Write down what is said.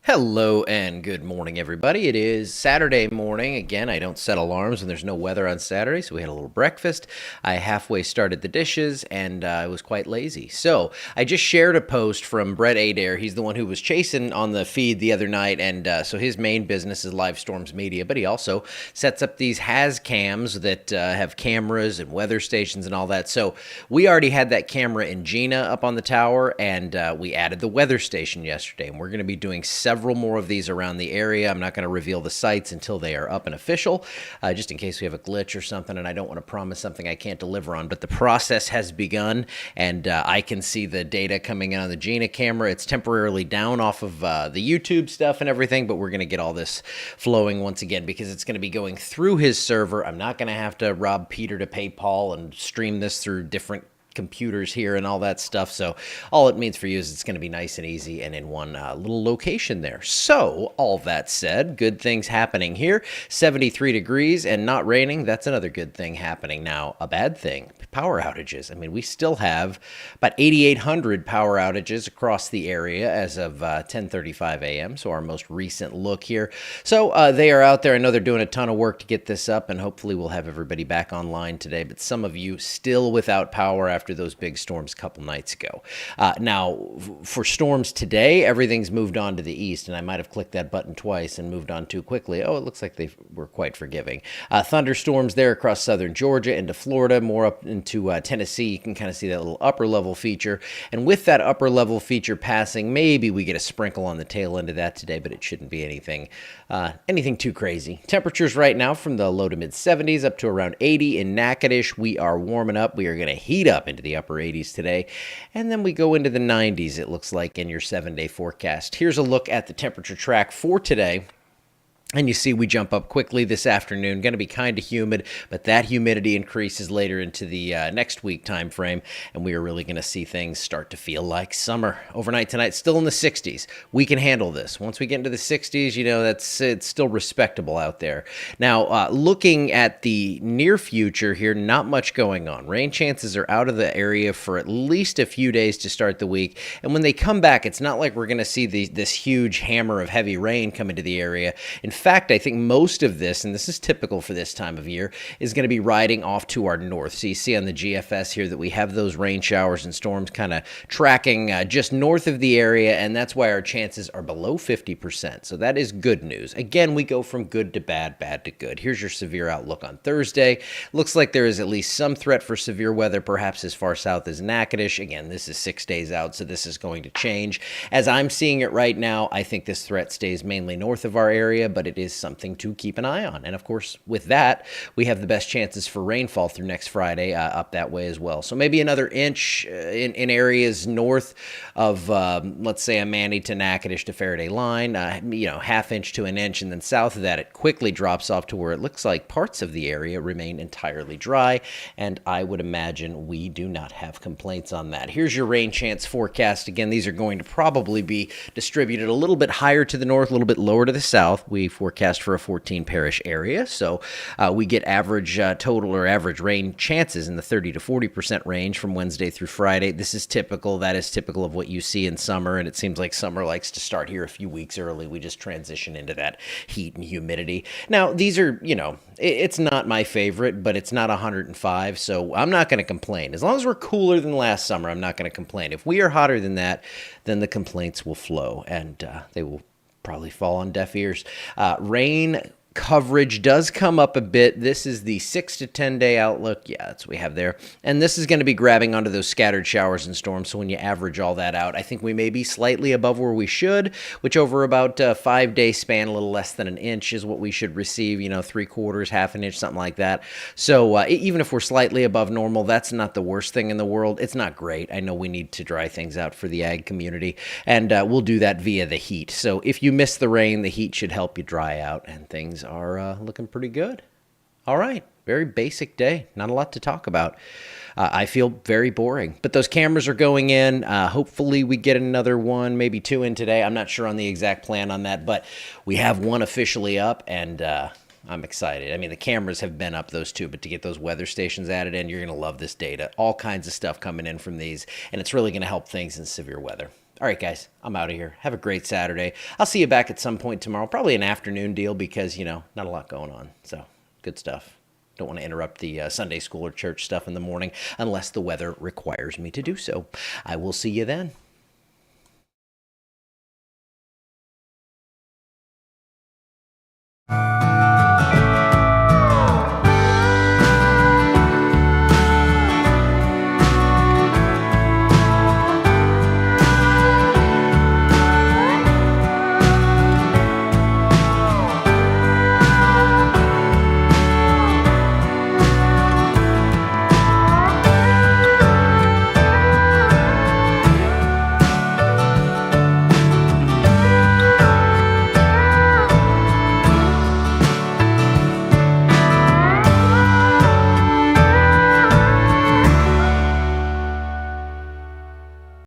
Hello and good morning, everybody. It is Saturday morning. Again, I don't set alarms when there's no weather on Saturday, so we had a little breakfast. I halfway started the dishes, and I was quite lazy. So I just shared a post from Brett Adair. He's the one who was chasing on the feed the other night, and so his main business is Live Storms Media, but he also sets up these has cams that have cameras and weather stations and all that. So we already had that camera in Gina up on the tower, and we added the weather station yesterday, and we're going to be doing several more of these around the area. I'm not going to reveal the sites until they are up and official, just in case we have a glitch or something, and I don't want to promise something I can't deliver on. But the process has begun, and I can see the data coming in on the Gina camera. It's temporarily down off of the YouTube stuff and everything, but we're going to get all this flowing once again because it's going to be going through his server. I'm not going to have to rob Peter to pay Paul and stream this through different computers here and all that stuff. So all it means for you is it's going to be nice and easy and in one little location there. So all that said, good things happening here. 73 degrees and not raining. That's another good thing happening. Now, a bad thing, power outages. I mean, we still have about 8,800 power outages across the area as of 10:35 a.m. So our most recent look here. So they are out there. I know they're doing a ton of work to get this up, and hopefully we'll have everybody back online today. But some of you still without power after those big storms a couple nights ago. Now, for storms today, everything's moved on to the east, and I might have clicked that button twice and moved on too quickly. Oh, it looks like they were quite forgiving. Thunderstorms there across southern Georgia into Florida, more up into Tennessee. You can kind of see that little upper level feature. And with that upper level feature passing, maybe we get a sprinkle on the tail end of that today, but it shouldn't be anything too crazy. Temperatures right now from the low to mid 70s up to around 80 in Natchitoches. We are warming up. We are going to heat up into the upper 80s today. And then we go into the 90s, it looks like, in your 7-day forecast. Here's a look at the temperature track for today. And you see we jump up quickly this afternoon. Going to be kind of humid, but that humidity increases later into the next week time frame, and we are really going to see things start to feel like summer. Overnight tonight, still in the 60s. We can handle this. Once we get into the 60s, it's still respectable out there. Now, looking at the near future here, not much going on. Rain chances are out of the area for at least a few days to start the week, and when they come back, it's not like we're going to see this huge hammer of heavy rain come into the area. In fact, I think most of this, and this is typical for this time of year, is going to be riding off to our north. So you see on the GFS here that we have those rain showers and storms kind of tracking just north of the area, and that's why our chances are below 50%. So that is good news. Again, we go from good to bad, bad to good. Here's your severe outlook on Thursday. Looks like there is at least some threat for severe weather, perhaps as far south as Natchitoches. Again, this is 6 days out, so this is going to change. As I'm seeing it right now, I think this threat stays mainly north of our area, but it is something to keep an eye on. And of course, with that, we have the best chances for rainfall through next Friday up that way as well. So maybe another inch in areas north of, let's say, a Manny to Natchitoches to Faraday line, half inch to an inch. And then south of that, it quickly drops off to where it looks like parts of the area remain entirely dry. And I would imagine we do not have complaints on that. Here's your rain chance forecast. Again, these are going to probably be distributed a little bit higher to the north, a little bit lower to the south. We forecast for a 14 parish area. So we get average total or average rain chances in the 30 to 40% range from Wednesday through Friday. This is typical. That is typical of what you see in summer. And it seems like summer likes to start here a few weeks early. We just transition into that heat and humidity. Now, these are, it's not my favorite, but it's not 105. So I'm not going to complain. As long as we're cooler than last summer, I'm not going to complain. If we are hotter than that, then the complaints will flow and they will probably fall on deaf ears. Rain coverage does come up a bit. This is the 6 to 10 day outlook. Yeah, that's what we have there. And this is going to be grabbing onto those scattered showers and storms. So when you average all that out, I think we may be slightly above where we should, which over about a 5-day span, a little less than an inch is what we should receive, 3/4, half an inch, something like that. So even if we're slightly above normal, that's not the worst thing in the world. It's not great. I know we need to dry things out for the ag community, and we'll do that via the heat. So if you miss the rain, the heat should help you dry out, and things are looking pretty good. All right. Very basic day. Not a lot to talk about. I feel very boring. But those cameras are going in. Hopefully we get another one, maybe 2 in today. I'm not sure on the exact plan on that, but we have one officially up, and I'm excited. I mean, the cameras have been up, those two, but to get those weather stations added in, you're going to love this data. All kinds of stuff coming in from these, and it's really going to help things in severe weather. All right, guys, I'm out of here. Have a great Saturday. I'll see you back at some point tomorrow. Probably an afternoon deal because, not a lot going on. So, good stuff. Don't want to interrupt the Sunday school or church stuff in the morning unless the weather requires me to do so. I will see you then.